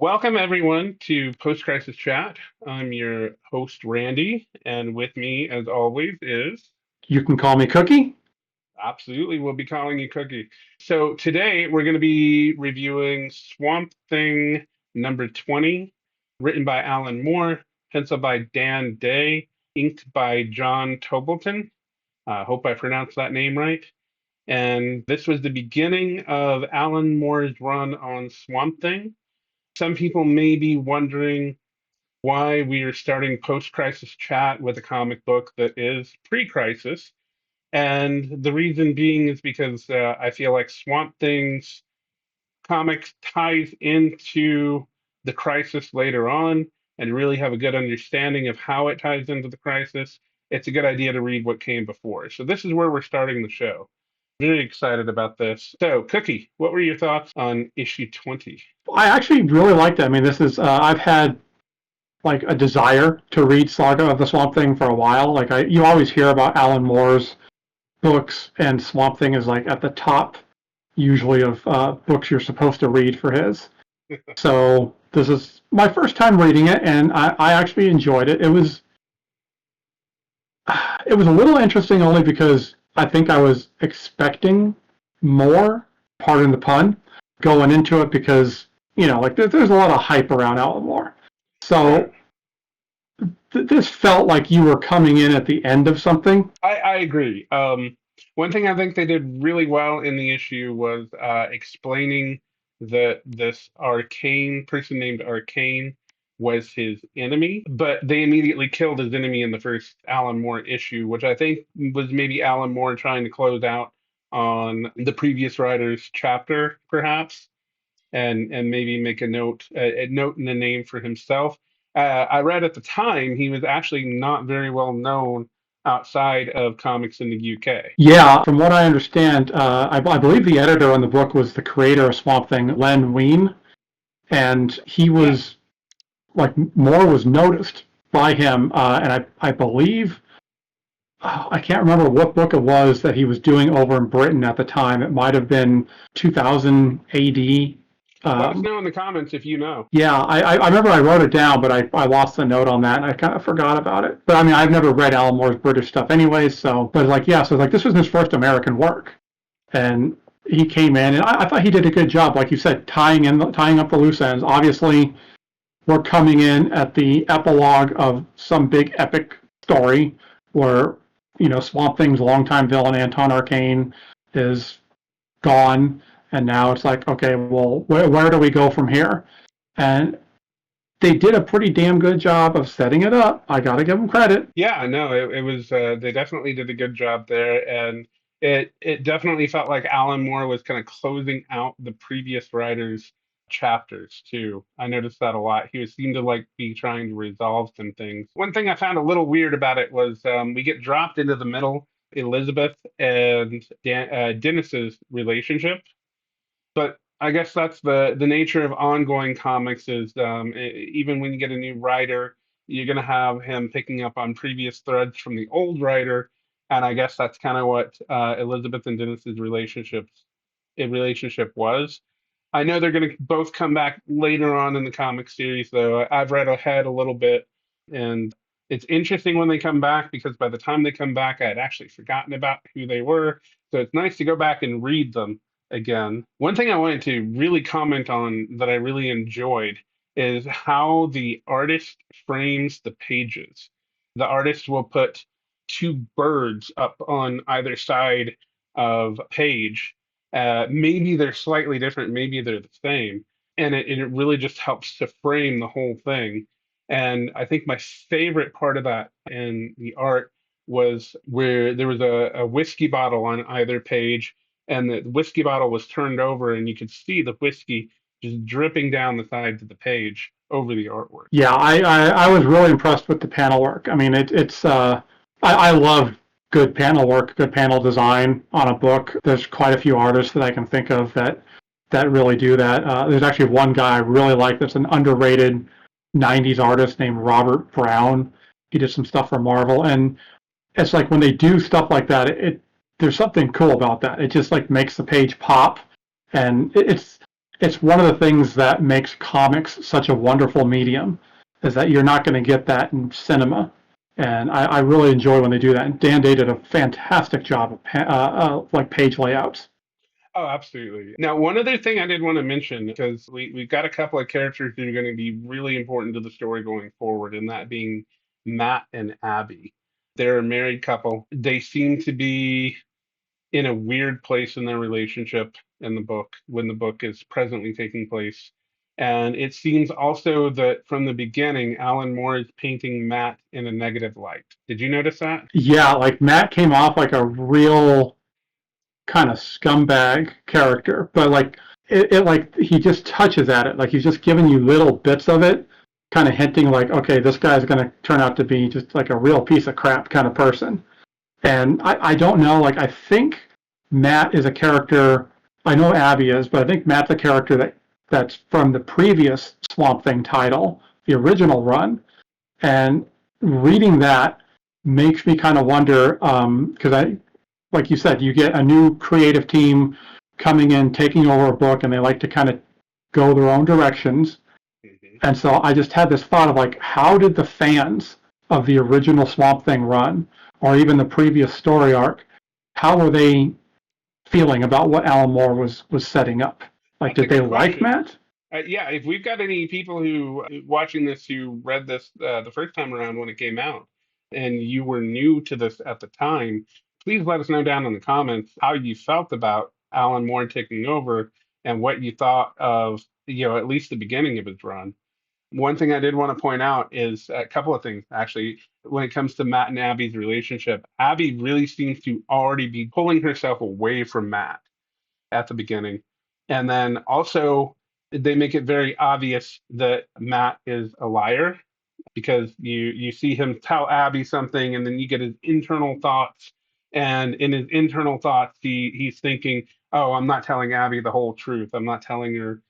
Welcome, everyone, to Post Crisis Chat. I'm your host, Randy, and with me, as always, is You can call me Cookie. absolutely, we'll be calling you Cookie. So, today we're going to be reviewing Swamp Thing number 20, written by Alan Moore, penciled by Dan Day, inked by John Tobleton. I hope I pronounced that name right. And this was the beginning of Alan Moore's run on Swamp Thing. Some people may be wondering why we are starting post-crisis chat with a comic book that is pre-crisis. And the reason being is because I feel like Swamp Thing's comics ties into the crisis later on and really have a good understanding of how it ties into the crisis. It's a good idea to read what came before. So this is where we're starting the show. Very excited about this. So, Cookie, what were your thoughts on issue 20? I actually really liked it. I mean, this is I've had like a desire to read Saga of the Swamp Thing for a while. You always hear about Alan Moore's books, and Swamp Thing is like at the top usually of books you're supposed to read for his. So this is my first time reading it, and I actually enjoyed it. It was a little interesting only because I think I was expecting more, pardon the pun, going into it because, like there's a lot of hype around Alan Moore. Right. So this felt like you were coming in at the end of something. I agree. One thing I think they did really well in the issue was explaining that this arcane person named Arcane was his enemy, but they immediately killed his enemy in the first Alan Moore issue, which I think was maybe Alan Moore trying to close out on the previous writer's chapter, perhaps, and maybe make a note in the name for himself. I read at the time he was actually not very well known outside of comics in the UK. Yeah, from what I understand, I believe the editor on the book was the creator of Swamp Thing, Len Wein, and he Yeah, was like Moore was noticed by him, and I believe I can't remember what book it was that he was doing over in Britain at the time. It might have been 2000 AD. let us Um, know in the comments if you know. yeah, I remember I wrote it down, but I lost the note on that, and I kind of forgot about it. But I mean, I've never read Alan Moore's British stuff anyways, so, but like, yeah, so like this was his first American work. And he came in, and I thought he did a good job, like you said, tying up the loose ends. Obviously, we're coming in at the epilogue of some big epic story where Swamp Thing's longtime villain Anton Arcane is gone, and now it's like, okay, well, where do we go from here? And they did a pretty damn good job of setting it up. I got to give them credit. Yeah, no, it was they definitely did a good job there, and it definitely felt like Alan Moore was kind of closing out the previous writer's chapters too. I noticed that a lot. He was seemed to like be trying to resolve some things. One thing I found a little weird about it was we get dropped into the middle, Elizabeth and Dennis's relationship, but I guess that's the nature of ongoing comics is even when you get a new writer, you're gonna have him picking up on previous threads from the old writer, and I guess that's kind of what Elizabeth and Dennis's relationship was. I know they're gonna both come back later on in the comic series, though. I've read ahead a little bit, and it's interesting when they come back because by the time they come back, I had actually forgotten about who they were. So it's nice to go back and read them again. One thing I wanted to really comment on that I really enjoyed is how the artist frames the pages. The artist will put two birds up on either side of a page. Maybe they're slightly different, maybe they're the same. And it really just helps to frame the whole thing. And I think my favorite part of that in the art was where there was a whiskey bottle on either page and the whiskey bottle was turned over, and you could see the whiskey just dripping down the sides of the page over the artwork. Yeah, I was really impressed with the panel work. I mean, I love good panel work, good panel design on a book. There's quite a few artists that I can think of that really do that. There's actually one guy I really like that's an underrated 90s artist named Robert Brown. He did some stuff for Marvel, and it's like when they do stuff like that, there's something cool about that. It just like makes the page pop, and it's one of the things that makes comics such a wonderful medium, is that you're not going to get that in cinema. And I really enjoy when they do that. And Dan Day did a fantastic job of like page layouts. Oh, absolutely. Now, one other thing I did want to mention, because we've got a couple of characters that are going to be really important to the story going forward, and that being Matt and Abby. They're a married couple. They seem to be in a weird place in their relationship in the book when the book is presently taking place. And it seems also that from the beginning, Alan Moore is painting Matt in a negative light. Did you notice that? Yeah, like Matt came off like a real kind of scumbag character, but like it like he just touches at it. Like he's just giving you little bits of it, kind of hinting like, okay, this guy's going to turn out to be just like a real piece of crap kind of person. And I don't know, like I think Matt is a character. I know Abby is, but I think Matt's a character that's from the previous Swamp Thing title, the original run. And reading that makes me kind of wonder, because I, like you said, you get a new creative team coming in, taking over a book, and they like to kind of go their own directions. Mhm. And so I just had this thought of like, how did the fans of the original Swamp Thing run, or even the previous story arc, how were they feeling about what Alan Moore was setting up? Like, That's a did they good like question. Matt? Yeah, if we've got any people who watching this who read this the first time around when it came out, and you were new to this at the time, please let us know down in the comments how you felt about Alan Moore taking over and what you thought of, at least the beginning of his run. One thing I did want to point out is a couple of things actually. When it comes to Matt and Abby's relationship, Abby really seems to already be pulling herself away from Matt at the beginning. And then also, they make it very obvious that Matt is a liar because you see him tell Abby something, and then you get his internal thoughts. And in his internal thoughts, he's thinking, "Oh, I'm not telling Abby the whole truth. I'm not telling her,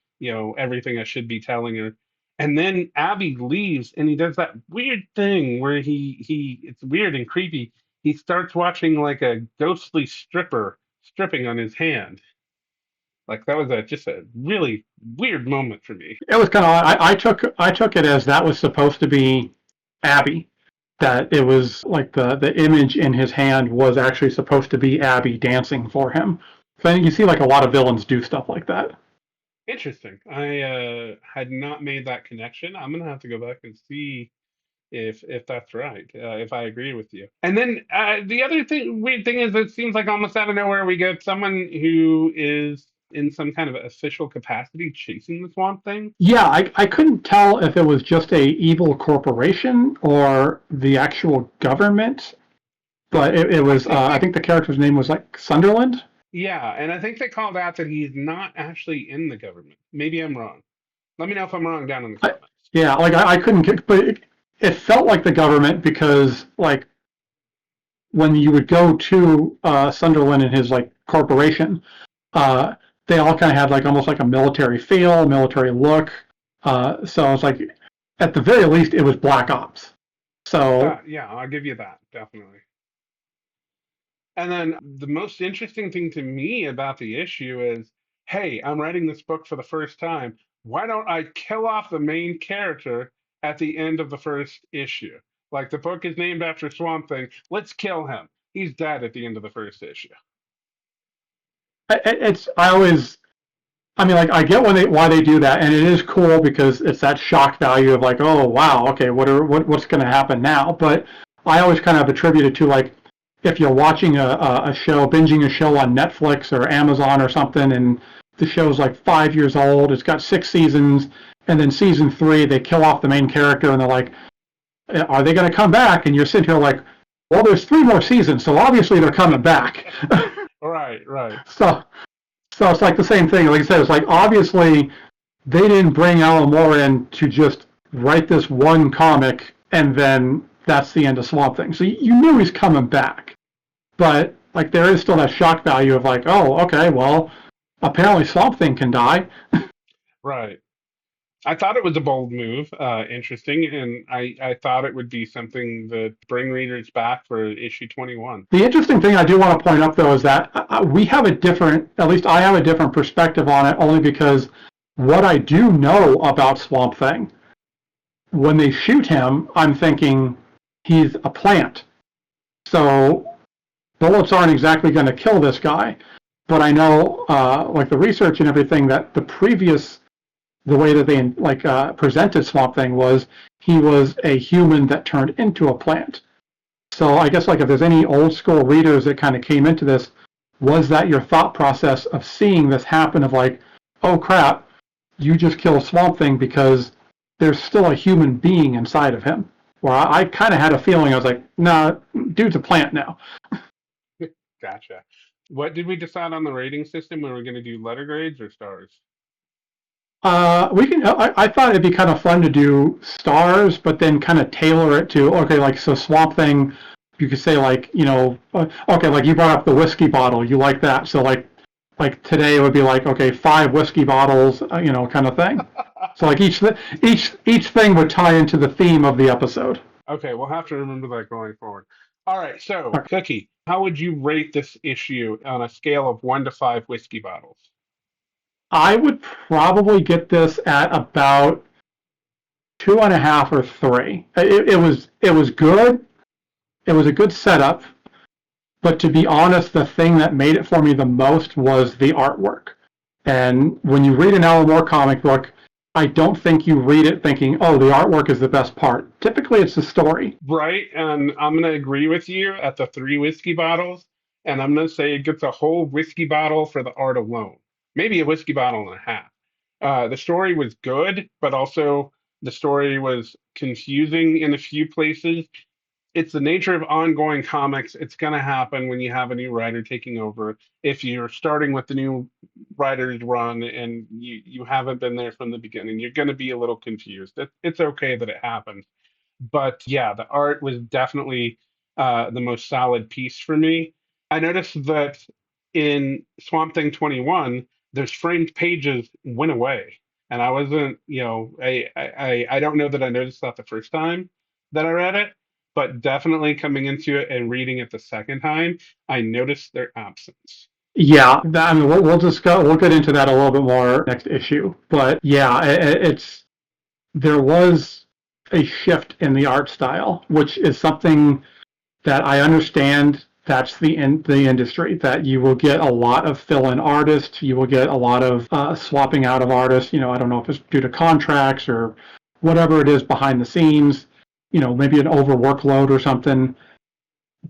everything I should be telling her." And then Abby leaves, and he does that weird thing where he it's weird and creepy. He starts watching like a ghostly stripper stripping on his hand. Like that was just a really weird moment for me. It was kind of I took it as that was supposed to be Abby, that it was like the image in his hand was actually supposed to be Abby dancing for him. So I think you see like a lot of villains do stuff like that. Interesting. I had not made that connection. I'm gonna have to go back and see if that's right. If I agree with you. And then the other weird thing is, it seems like almost out of nowhere we get someone who is in some kind of official capacity chasing the Swamp Thing. Yeah, I couldn't tell if it was just a evil corporation or the actual government, but it I was think I they think the character's name was like Sunderland. Yeah, and I think they called out that he's not actually in the government. Maybe I'm wrong. Let me know if I'm wrong down in the I, comments. yeah, like I couldn't get, but it felt like the government because like when you would go to Sunderland and his like corporation, uh, they all kind of had like almost like a military feel, military look. So it's like at the very least it was black ops. So Yeah, I'll give you that, definitely. And then the most interesting thing to me about the issue is, hey, I'm writing this book for the first time. Why don't I kill off the main character at the end of the first issue? Like the book is named after Swamp Thing. Let's kill him. He's dead at the end of the first issue. it's I always I mean like I get why they do that, and it is cool because it's that shock value of like, oh wow, okay, what's going to happen now? But I always kind of attribute it to like if you're watching a show, binging a show on Netflix or Amazon or something, and the show's like 5 years old, it's got 6 seasons, and then season 3 they kill off the main character, and they're like, are they going to come back? And you're sitting here like, well, there's 3 more seasons, so obviously they're coming back. Right, right. so so it's like the same thing. Like I said, it's like obviously they didn't bring Alan Moore in to just write this one comic and then that's the end of Swamp Thing. So you knew he's coming back, but like there is still that shock value of like, oh, okay, well, apparently Swamp Thing can die. Right. I thought it was a bold move, interesting, and I thought it would be something that bring readers back for issue 21. The interesting thing I do want to point out though is that we have a different, at least I have a different perspective on it, only because What I do know about Swamp Thing, when they shoot him, I'm thinking he's a plant. So bullets aren't exactly going to kill this guy. But I know, like the research and everything, that the way that they presented Swamp Thing was he was a human that turned into a plant. So I guess like if there's any old school readers that kind of came into this, was that your thought process of seeing this happen of like, oh crap, you just killed Swamp Thing because there's still a human being inside of him? Where I kind of had a feeling, I was like, nah, dude's a plant now. Gotcha. What did we decide on the rating system? We were going to do letter grades or stars? We can. I thought it'd be kind of fun to do stars, but then kind of tailor it to okay, like so Swamp Thing. You could say like okay, like you brought up the whiskey bottle. You like that, so like today it would be like okay, 5 whiskey bottles, kind of thing. So like each thing would tie into the theme of the episode. Okay, we'll have to remember that going forward. All right, so Okay. Cookie, how would you rate this issue on a scale of 1 to 5 whiskey bottles? I would probably get this at about 2.5 or 3. It was good. It was a good setup. But to be honest, the thing that made it for me the most was the artwork. And when you read an Alan Moore comic book, I don't think you read it thinking, oh, the artwork is the best part. Typically, it's the story. Right, and I'm going to agree with you at the 3 whiskey bottles, and I'm going to say it gets a whole whiskey bottle for the art alone, maybe a whiskey bottle and a half. The story was good, but also the story was confusing in a few places. It's the nature of ongoing comics. It's going to happen when you have a new writer taking over. If you're starting with the new writer's run and you haven't been there from the beginning, you're going to be a little confused. It's okay that it happens. But yeah, the art was definitely the most solid piece for me. I noticed that in Swamp Thing 21, those framed pages went away. And I wasn't, I don't know that I noticed that the first time that I read it, but definitely coming into it and reading it the second time, I noticed their absence. Yeah, I mean, we'll get into that a little bit more next issue. But yeah, there was a shift in the art style, which is something that I understand. That's the industry that you will get a lot of fill-in artists. You will get a lot of swapping out of artists. I don't know if it's due to contracts or whatever it is behind the scenes. Maybe an overworkload or something.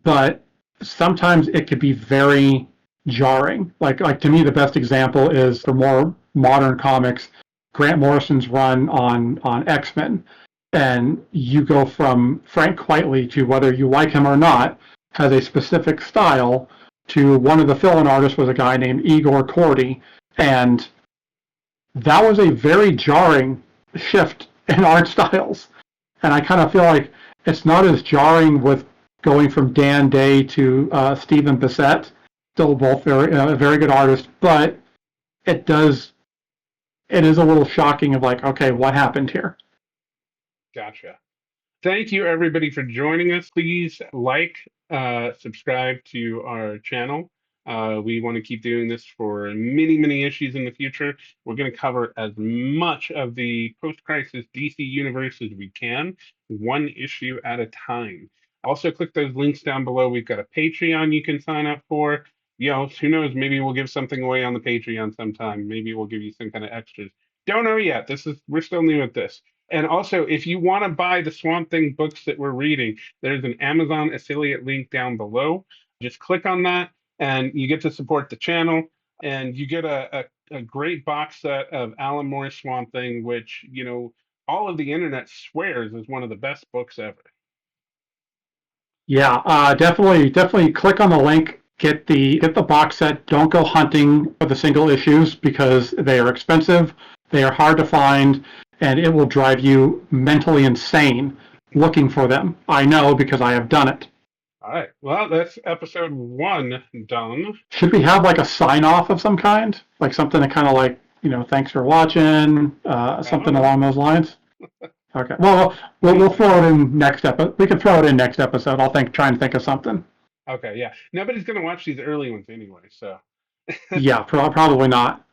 But sometimes it could be very jarring. Like to me, the best example is for more modern comics, Grant Morrison's run on X-Men, and you go from Frank Quitely, to whether you like him or not, has a specific style, to one of the fill-in artists was a guy named Igor Kordy, and that was a very jarring shift in art styles. And I kind of feel like it's not as jarring with going from Dan Day to Stephen Bissette. Still both very good artists, but it does it is a little shocking of like, okay, what happened here? Gotcha. Thank you, everybody, for joining us. Please like, subscribe to our channel. We want to keep doing this for many, many issues in the future. We're going to cover as much of the post-crisis DC universe as we can, one issue at a time. Also, click those links down below. We've got a Patreon you can sign up for. Who knows? Maybe we'll give something away on the Patreon sometime. Maybe we'll give you some kind of extras. Don't know yet. We're still new at this. And also, if you want to buy the Swamp Thing books that we're reading, there's an Amazon affiliate link down below. Just click on that, and you get to support the channel. And you get a great box set of Alan Moore's Swamp Thing, which, all of the internet swears is one of the best books ever. Yeah, definitely click on the link. Get the box set. Don't go hunting for the single issues because they are expensive. They are hard to find, and it will drive you mentally insane looking for them. I know because I have done it. All right. Well, that's episode 1 done. Should we have like a sign off of some kind, like something to kind of like thanks for watching, I don't something know. along those lines? Okay. Well, we'll throw it in next episode. We can throw it in next episode. Try and think of something. Okay, yeah. Nobody's going to watch these early ones anyway, so. Yeah, probably not.